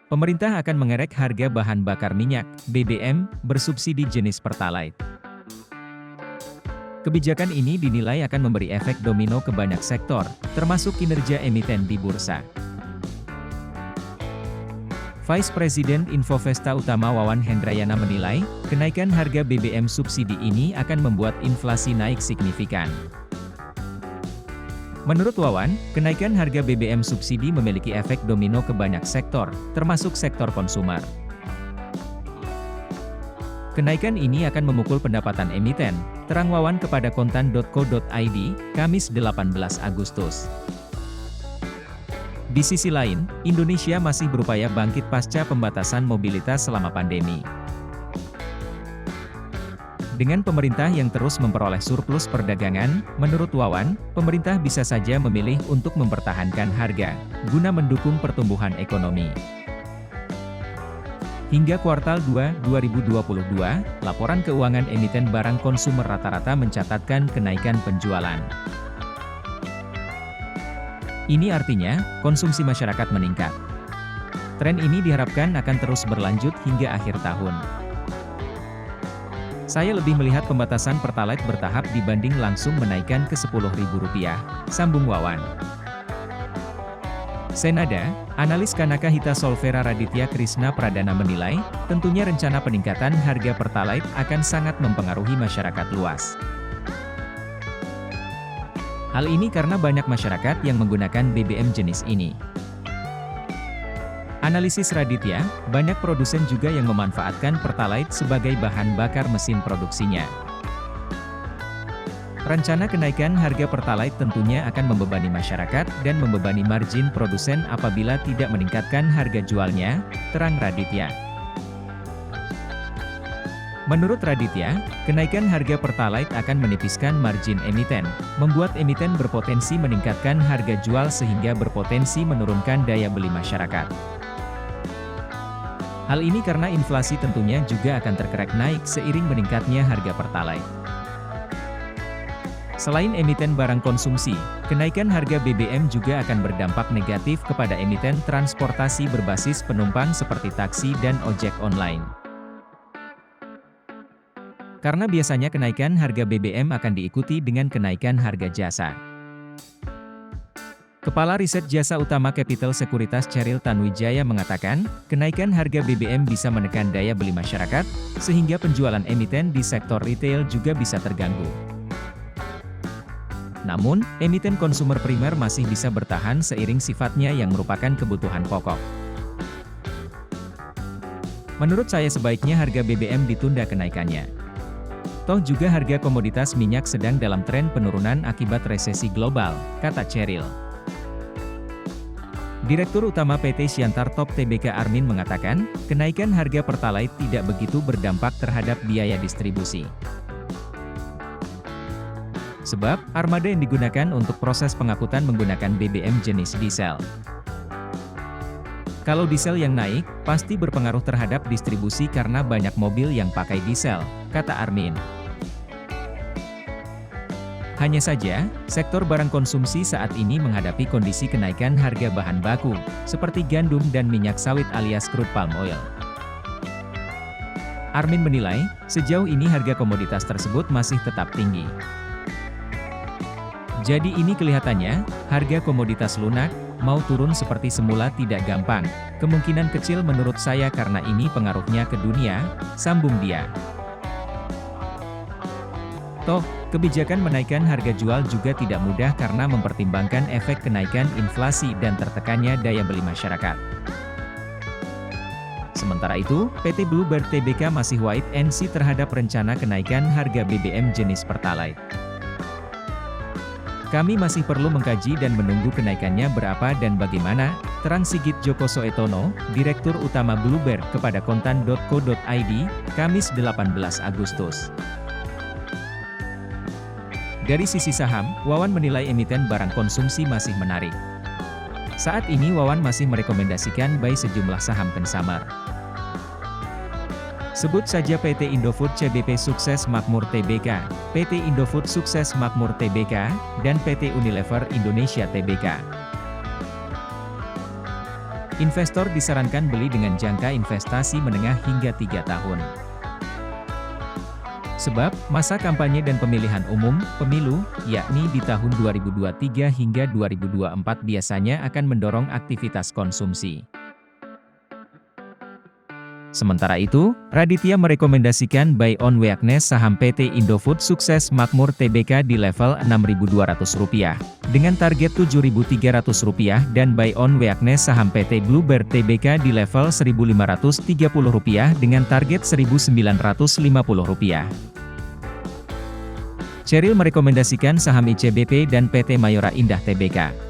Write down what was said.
Pemerintah akan mengerek harga bahan bakar minyak, BBM, bersubsidi jenis Pertalite. Kebijakan ini dinilai akan memberi efek domino ke banyak sektor, termasuk kinerja emiten di bursa. Vice President Infovesta Utama Wawan Hendrayana menilai, kenaikan harga BBM subsidi ini akan membuat inflasi naik signifikan. Menurut Wawan, kenaikan harga BBM subsidi memiliki efek domino ke banyak sektor, termasuk sektor konsumer. Kenaikan ini akan memukul pendapatan emiten, terang Wawan kepada kontan.co.id, Kamis 18 Agustus. Di sisi lain, Indonesia masih berupaya bangkit pasca pembatasan mobilitas selama pandemi. Dengan pemerintah yang terus memperoleh surplus perdagangan, menurut Wawan, pemerintah bisa saja memilih untuk mempertahankan harga, guna mendukung pertumbuhan ekonomi. Hingga kuartal 2, 2022, laporan keuangan emiten barang konsumer rata-rata mencatatkan kenaikan penjualan. Ini artinya, konsumsi masyarakat meningkat. Tren ini diharapkan akan terus berlanjut hingga akhir tahun. Saya lebih melihat pembatasan Pertalite bertahap dibanding langsung menaikkan ke Rp10.000, sambung Wawan. Senada, analis Kanaka Hita Solvera Raditya Krishna Pradana menilai, tentunya rencana peningkatan harga Pertalite akan sangat mempengaruhi masyarakat luas. Hal ini karena banyak masyarakat yang menggunakan BBM jenis ini. Analisis Raditya, banyak produsen juga yang memanfaatkan Pertalite sebagai bahan bakar mesin produksinya. Rencana kenaikan harga Pertalite tentunya akan membebani masyarakat dan membebani margin produsen apabila tidak meningkatkan harga jualnya, terang Raditya. Menurut Raditya, kenaikan harga Pertalite akan menipiskan margin emiten, membuat emiten berpotensi meningkatkan harga jual sehingga berpotensi menurunkan daya beli masyarakat. Hal ini karena inflasi tentunya juga akan terkerek naik seiring meningkatnya harga Pertalite. Selain emiten barang konsumsi, kenaikan harga BBM juga akan berdampak negatif kepada emiten transportasi berbasis penumpang seperti taksi dan ojek online. Karena biasanya kenaikan harga BBM akan diikuti dengan kenaikan harga jasa. Kepala Riset Jasa Utama Capital Sekuritas Cheryl Tanuwijaya mengatakan, kenaikan harga BBM bisa menekan daya beli masyarakat, sehingga penjualan emiten di sektor retail juga bisa terganggu. Namun, emiten konsumer primer masih bisa bertahan seiring sifatnya yang merupakan kebutuhan pokok. Menurut saya sebaiknya harga BBM ditunda kenaikannya. Toh juga harga komoditas minyak sedang dalam tren penurunan akibat resesi global, kata Cheryl. Direktur Utama PT Siantar Top Tbk Armin mengatakan, kenaikan harga Pertalite tidak begitu berdampak terhadap biaya distribusi. Sebab, armada yang digunakan untuk proses pengangkutan menggunakan BBM jenis diesel. Kalau diesel yang naik, pasti berpengaruh terhadap distribusi karena banyak mobil yang pakai diesel, kata Armin. Hanya saja, sektor barang konsumsi saat ini menghadapi kondisi kenaikan harga bahan baku, seperti gandum dan minyak sawit alias crude palm oil. Armin menilai, sejauh ini harga komoditas tersebut masih tetap tinggi. Jadi ini kelihatannya, harga komoditas lunak, mau turun seperti semula tidak gampang, kemungkinan kecil menurut saya karena ini pengaruhnya ke dunia, sambung dia. Toh, kebijakan menaikkan harga jual juga tidak mudah karena mempertimbangkan efek kenaikan inflasi dan tertekannya daya beli masyarakat. Sementara itu, PT Bluebird Tbk masih wait and see terhadap rencana kenaikan harga BBM jenis Pertalite. Kami masih perlu mengkaji dan menunggu kenaikannya berapa dan bagaimana, terang Sigit Joko Soetono, Direktur Utama Bluebird kepada kontan.co.id, Kamis 18 Agustus. Dari sisi saham, Wawan menilai emiten barang konsumsi masih menarik. Saat ini Wawan masih merekomendasikan buy sejumlah saham consumer. Sebut saja PT Indofood CBP Sukses Makmur Tbk, PT Indofood Sukses Makmur Tbk, dan PT Unilever Indonesia Tbk. Investor disarankan beli dengan jangka investasi menengah hingga 3 tahun. Sebab, masa kampanye dan pemilihan umum, pemilu, yakni di tahun 2023 hingga 2024 biasanya akan mendorong aktivitas konsumsi. Sementara itu, Raditya merekomendasikan buy on weakness saham PT Indofood Sukses Makmur Tbk di level Rp6.200, dengan target Rp7.300 dan buy on weakness saham PT Bluebird Tbk di level Rp1.530 dengan target Rp1.950. Cheryl merekomendasikan saham ICBP dan PT Mayora Indah Tbk.